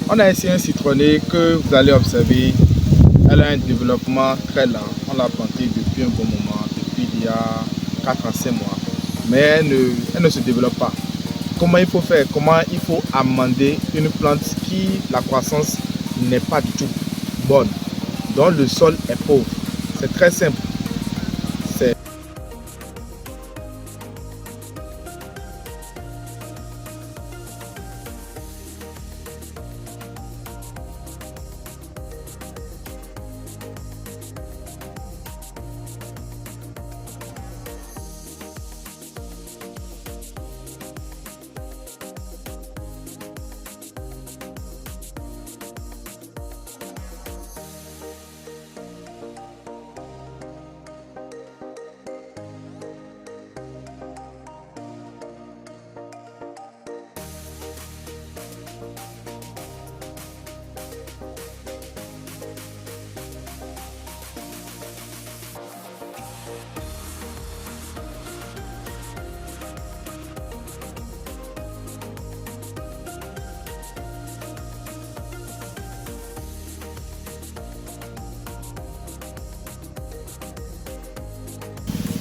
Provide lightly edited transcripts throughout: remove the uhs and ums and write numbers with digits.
On a ici un citronnier que vous allez observer. Elle a un développement très lent. On l'a planté depuis un bon moment, depuis il y a 4 à 5 mois. Mais elle ne se développe pas. Comment il faut faire? Comment il faut amender une plante qui, la croissance n'est pas du tout bonne, dont le sol est pauvre? C'est très simple.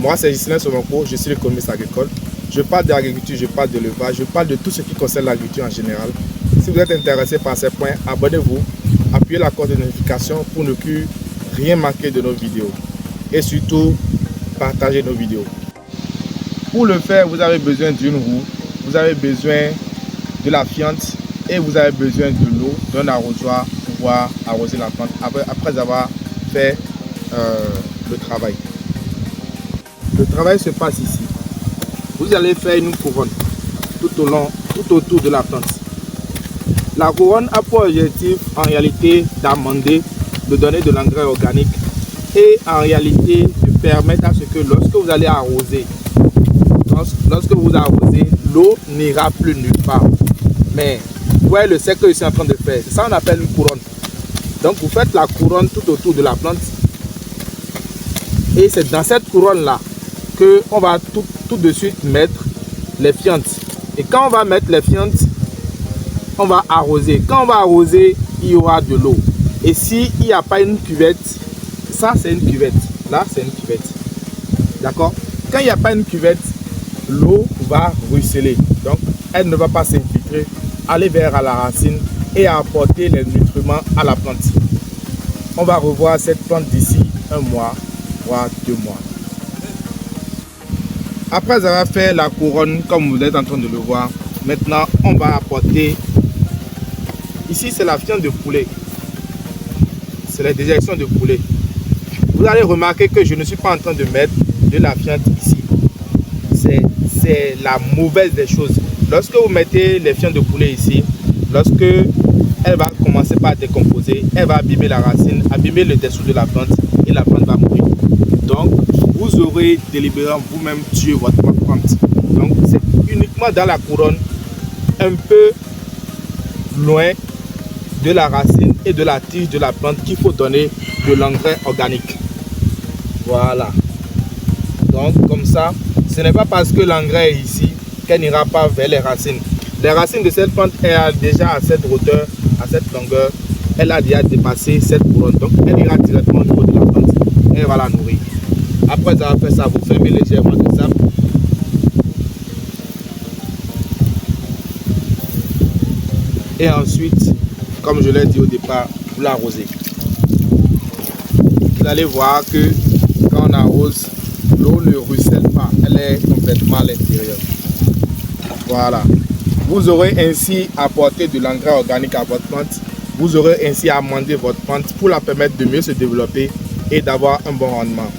Moi, c'est Gislain Somonko, je suis l'économiste agricole. Je parle d'agriculture, je parle de l'élevage, je parle de tout ce qui concerne l'agriculture en général. Si vous êtes intéressé par ces points, abonnez-vous, appuyez la cloche de notification pour ne plus rien manquer de nos vidéos. Et surtout, partagez nos vidéos. Pour le faire, vous avez besoin d'une roue, vous avez besoin de la fiente et vous avez besoin de l'eau, d'un arrosoir pour pouvoir arroser la plante après avoir fait le travail. Le travail se passe ici. Vous allez faire une couronne tout autour de la plante. La couronne a pour objectif en réalité d'amender, de donner de l'engrais organique et en réalité de permettre à ce que lorsque vous allez arroser, lorsque vous arrosez, l'eau n'ira plus nulle part. Mais vous voyez le cercle que je suis en train de faire, c'est ça qu'on appelle une couronne. Donc vous faites la couronne tout autour de la plante et c'est dans cette couronne là on va tout de suite mettre les fientes. Et quand on va mettre les fientes, on va arroser. Quand on va arroser, il y aura de l'eau. Et s'il n'y a pas une cuvette, ça c'est une cuvette. Là c'est une cuvette. D'accord? Quand il n'y a pas une cuvette, l'eau va ruisseler. Donc elle ne va pas s'infiltrer, aller vers la racine et apporter les nutriments à la plante. On va revoir cette plante d'ici un mois, voire 2 mois. Après avoir fait la couronne, comme vous êtes en train de le voir, maintenant on va apporter, ici c'est la fiente de poulet, c'est la déjection de poulet. Vous allez remarquer que je ne suis pas en train de mettre de la fiente ici, c'est la mauvaise des choses. Lorsque vous mettez les fientes de poulet ici, lorsque elle va commencer par décomposer, elle va abîmer la racine, abîmer le dessous de la plante et la plante va mourir. Donc vous aurez délibérément vous-même tué votre plante. Donc c'est uniquement dans la couronne, un peu loin de la racine et de la tige de la plante qu'il faut donner de l'engrais organique. Voilà. Donc comme ça, ce n'est pas parce que l'engrais est ici qu'elle n'ira pas vers les racines. Les racines de cette plante est déjà à cette hauteur, à cette longueur. Elle a déjà dépassé cette couronne. Donc elle ira directement au niveau de la plante et elle va la nourrir. Après avoir fait ça, vous fermez légèrement le sable. Et ensuite, comme je l'ai dit au départ, vous l'arrosez. Vous allez voir que quand on arrose, l'eau ne ruisselle pas. Elle est complètement à l'intérieur. Voilà. Vous aurez ainsi apporté de l'engrais organique à votre plante. Vous aurez ainsi amendé votre plante pour la permettre de mieux se développer et d'avoir un bon rendement.